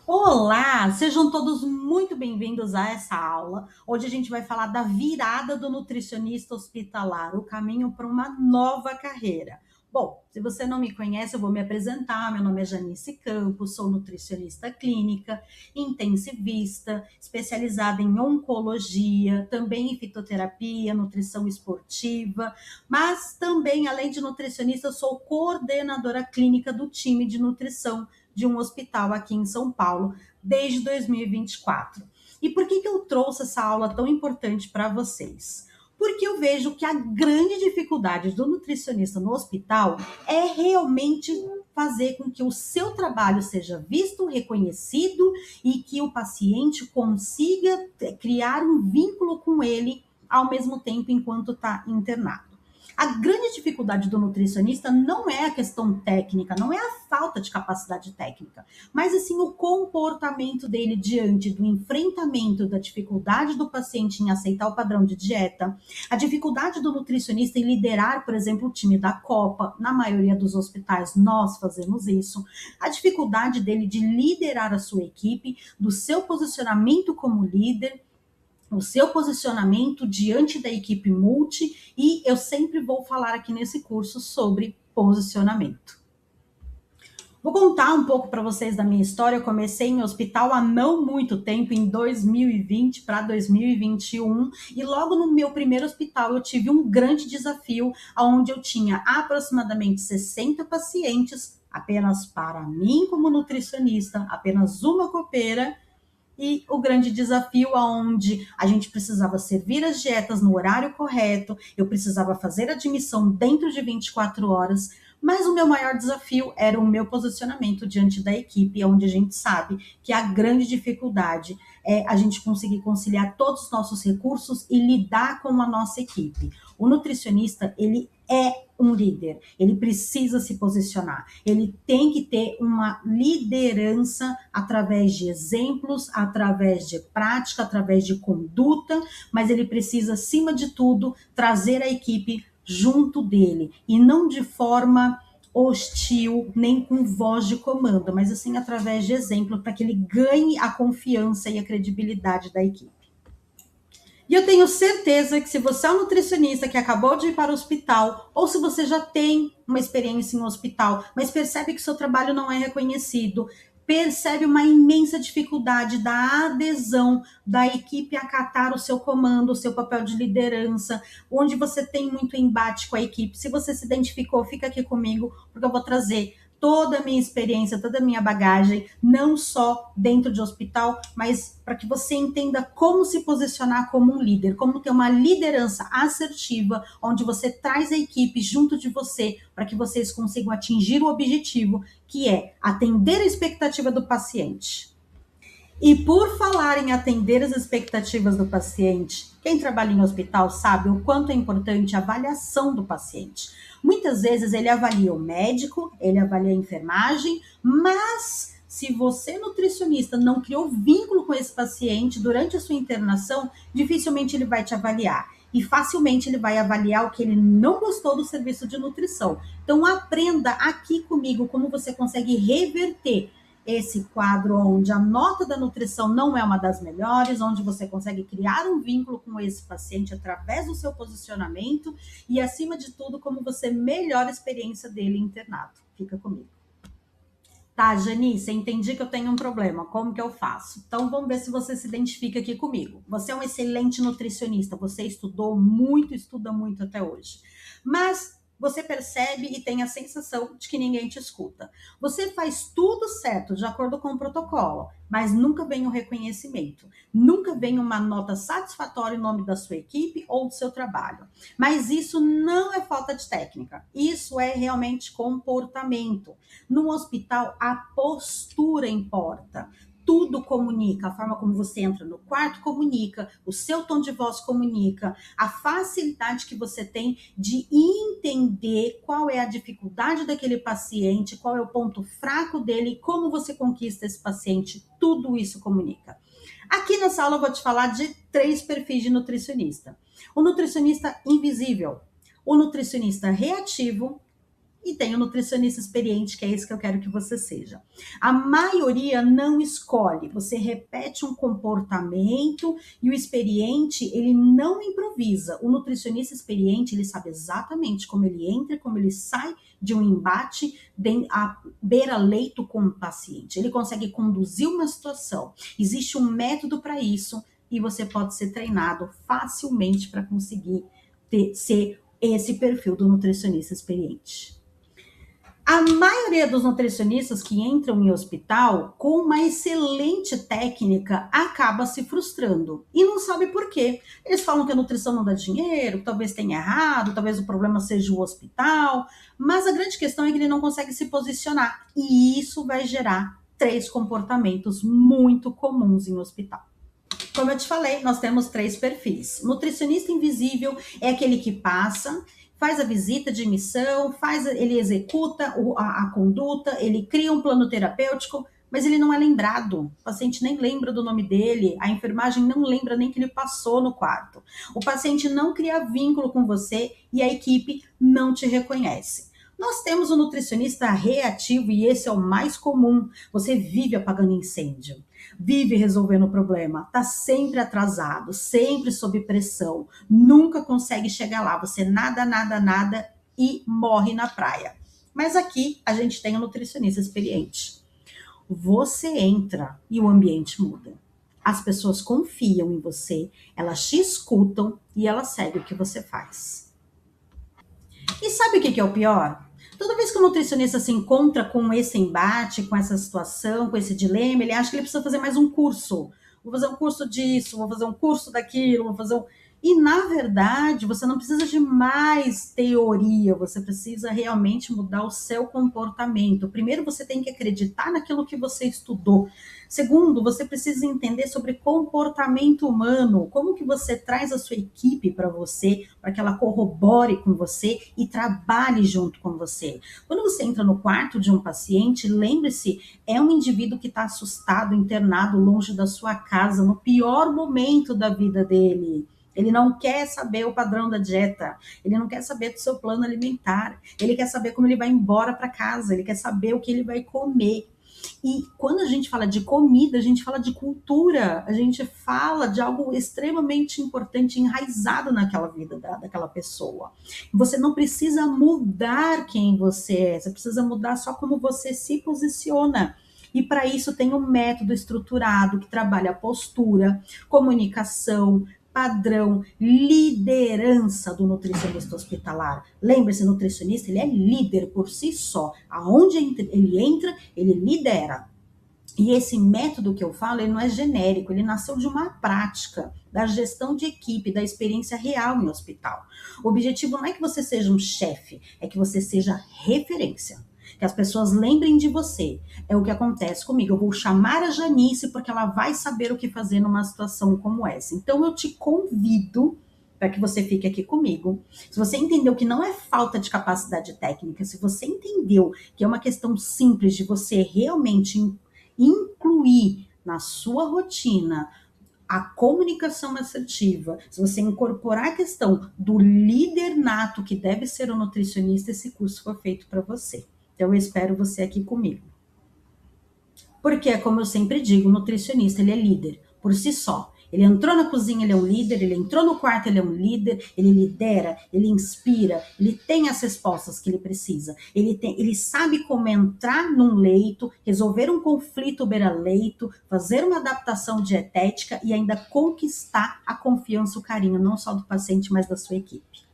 Olá, sejam todos muito bem-vindos a essa aula. Hoje a gente vai falar da virada do nutricionista hospitalar, o caminho para uma nova carreira. Bom, se você não me conhece, eu vou me apresentar. Meu nome é Janice Campos, sou nutricionista clínica, intensivista, especializada em oncologia, também em fitoterapia, nutrição esportiva, mas também, além de nutricionista, eu sou coordenadora clínica do time de nutrição de um hospital aqui em São Paulo desde 2024. E por que eu trouxe essa aula tão importante para vocês? Porque eu vejo que a grande dificuldade do nutricionista no hospital é realmente fazer com que o seu trabalho seja visto, reconhecido e que o paciente consiga criar um vínculo com ele ao mesmo tempo enquanto está internado. A grande dificuldade do nutricionista não é a questão técnica, não é a falta de capacidade técnica, mas assim o comportamento dele diante do enfrentamento da dificuldade do paciente em aceitar o padrão de dieta, a dificuldade do nutricionista em liderar, por exemplo, o time da Copa, na maioria dos hospitais nós fazemos isso, a dificuldade dele de liderar a sua equipe, do seu posicionamento como líder, o seu posicionamento diante da equipe multi, e eu sempre vou falar aqui nesse curso sobre posicionamento. Vou contar um pouco para vocês da minha história. Eu comecei em hospital há não muito tempo, em 2020 para 2021, e logo no meu primeiro hospital eu tive um grande desafio, onde eu tinha aproximadamente 60 pacientes, apenas para mim como nutricionista, apenas uma copeira, e o grande desafio onde a gente precisava servir as dietas no horário correto, eu precisava fazer a admissão dentro de 24 horas, mas o meu maior desafio era o meu posicionamento diante da equipe, onde a gente sabe que a grande dificuldade é a gente conseguir conciliar todos os nossos recursos e lidar com a nossa equipe. O nutricionista, ele é um líder, ele precisa se posicionar, ele tem que ter uma liderança através de exemplos, através de prática, através de conduta, mas ele precisa, acima de tudo, trazer a equipe junto dele, e não de forma hostil, nem com voz de comando, mas assim através de exemplo, para que ele ganhe a confiança e a credibilidade da equipe. E eu tenho certeza que se você é um nutricionista que acabou de ir para o hospital, ou se você já tem uma experiência em um hospital, mas percebe que o seu trabalho não é reconhecido, percebe uma imensa dificuldade da adesão da equipe a acatar o seu comando, o seu papel de liderança, onde você tem muito embate com a equipe. Se você se identificou, fica aqui comigo, porque eu vou trazer toda a minha experiência, toda a minha bagagem, não só dentro de hospital, mas para que você entenda como se posicionar como um líder, como ter uma liderança assertiva, onde você traz a equipe junto de você, para que vocês consigam atingir o objetivo, que é atender a expectativa do paciente. E por falar em atender as expectativas do paciente, quem trabalha em hospital sabe o quanto é importante a avaliação do paciente. Muitas vezes ele avalia o médico, ele avalia a enfermagem, mas se você, nutricionista, não criou vínculo com esse paciente durante a sua internação, dificilmente ele vai te avaliar. E facilmente ele vai avaliar o que ele não gostou do serviço de nutrição. Então, aprenda aqui comigo como você consegue reverter esse quadro onde a nota da nutrição não é uma das melhores, onde você consegue criar um vínculo com esse paciente através do seu posicionamento e, acima de tudo, como você melhora a experiência dele internado. Fica comigo. Tá, Janice, entendi que eu tenho um problema. Como que eu faço? Então, vamos ver se você se identifica aqui comigo. Você é um excelente nutricionista, você estudou muito, estuda muito até hoje. Mas você percebe e tem a sensação de que ninguém te escuta. Você faz tudo certo, de acordo com o protocolo, mas nunca vem o reconhecimento. Nunca vem uma nota satisfatória em nome da sua equipe ou do seu trabalho. Mas isso não é falta de técnica. Isso é realmente comportamento. No hospital, a postura importa. Tudo comunica, a forma como você entra no quarto comunica, o seu tom de voz comunica, a facilidade que você tem de entender qual é a dificuldade daquele paciente, qual é o ponto fraco dele, como você conquista esse paciente, tudo isso comunica. Aqui nessa aula eu vou te falar de 3 perfis de nutricionista. O nutricionista invisível, o nutricionista reativo e tem o nutricionista experiente, que é esse que eu quero que você seja. A maioria não escolhe, você repete um comportamento e o experiente, ele não improvisa. O nutricionista experiente, ele sabe exatamente como ele entra, como ele sai de um embate a beira-leito com o paciente. Ele consegue conduzir uma situação. Existe um método para isso e você pode ser treinado facilmente para conseguir ser esse perfil do nutricionista experiente. A maioria dos nutricionistas que entram em hospital com uma excelente técnica acaba se frustrando e não sabe por quê. Eles falam que a nutrição não dá dinheiro, talvez tenha errado, talvez o problema seja o hospital, mas a grande questão é que ele não consegue se posicionar e isso vai gerar 3 comportamentos muito comuns em hospital. Como eu te falei, nós temos 3 perfis. Nutricionista invisível é aquele que passa, faz a visita de missão, ele executa a conduta, ele cria um plano terapêutico, mas ele não é lembrado. O paciente nem lembra do nome dele, a enfermagem não lembra nem que ele passou no quarto. O paciente não cria vínculo com você e a equipe não te reconhece. Nós temos o nutricionista reativo e esse é o mais comum. Você vive apagando incêndio, vive resolvendo o problema, está sempre atrasado, sempre sob pressão, nunca consegue chegar lá, você nada e morre na praia. Mas aqui a gente tem um nutricionista experiente. Você entra e o ambiente muda. As pessoas confiam em você, elas te escutam e elas seguem o que você faz. E sabe o que é o pior? Toda vez que o nutricionista se encontra com esse embate, com essa situação, com esse dilema, ele acha que ele precisa fazer mais um curso. Vou fazer um curso disso, vou fazer um curso daquilo, vou fazer um... E, na verdade, você não precisa de mais teoria, você precisa realmente mudar o seu comportamento. Primeiro, você tem que acreditar naquilo que você estudou. Segundo, você precisa entender sobre comportamento humano, como que você traz a sua equipe para você, para que ela corrobore com você e trabalhe junto com você. Quando você entra no quarto de um paciente, lembre-se, é um indivíduo que está assustado, internado, longe da sua casa, no pior momento da vida dele. Ele não quer saber o padrão da dieta, ele não quer saber do seu plano alimentar, ele quer saber como ele vai embora para casa, ele quer saber o que ele vai comer. E quando a gente fala de comida, a gente fala de cultura, a gente fala de algo extremamente importante, enraizado naquela vida daquela pessoa. Você não precisa mudar quem você é, você precisa mudar só como você se posiciona. E para isso tem um método estruturado que trabalha a postura, comunicação, padrão, liderança do nutricionista hospitalar. Lembre-se, nutricionista, ele é líder por si só. Aonde ele entra, ele lidera. E esse método que eu falo, ele não é genérico, ele nasceu de uma prática da gestão de equipe, da experiência real em hospital. O objetivo não é que você seja um chefe, é que você seja referência. Que as pessoas lembrem de você. É o que acontece comigo. Eu vou chamar a Janice porque ela vai saber o que fazer numa situação como essa. Então eu te convido para que você fique aqui comigo. Se você entendeu que não é falta de capacidade técnica, se você entendeu que é uma questão simples de você realmente incluir na sua rotina a comunicação assertiva, se você incorporar a questão do líder nato que deve ser o nutricionista, esse curso foi feito para você. Então, eu espero você aqui comigo. Porque, como eu sempre digo, o nutricionista, ele é líder por si só. Ele entrou na cozinha, ele é um líder, ele entrou no quarto, ele é um líder, ele lidera, ele inspira, ele tem as respostas que ele precisa. Ele sabe como entrar num leito, resolver um conflito beira-leito, fazer uma adaptação dietética e ainda conquistar a confiança, o carinho, não só do paciente, mas da sua equipe.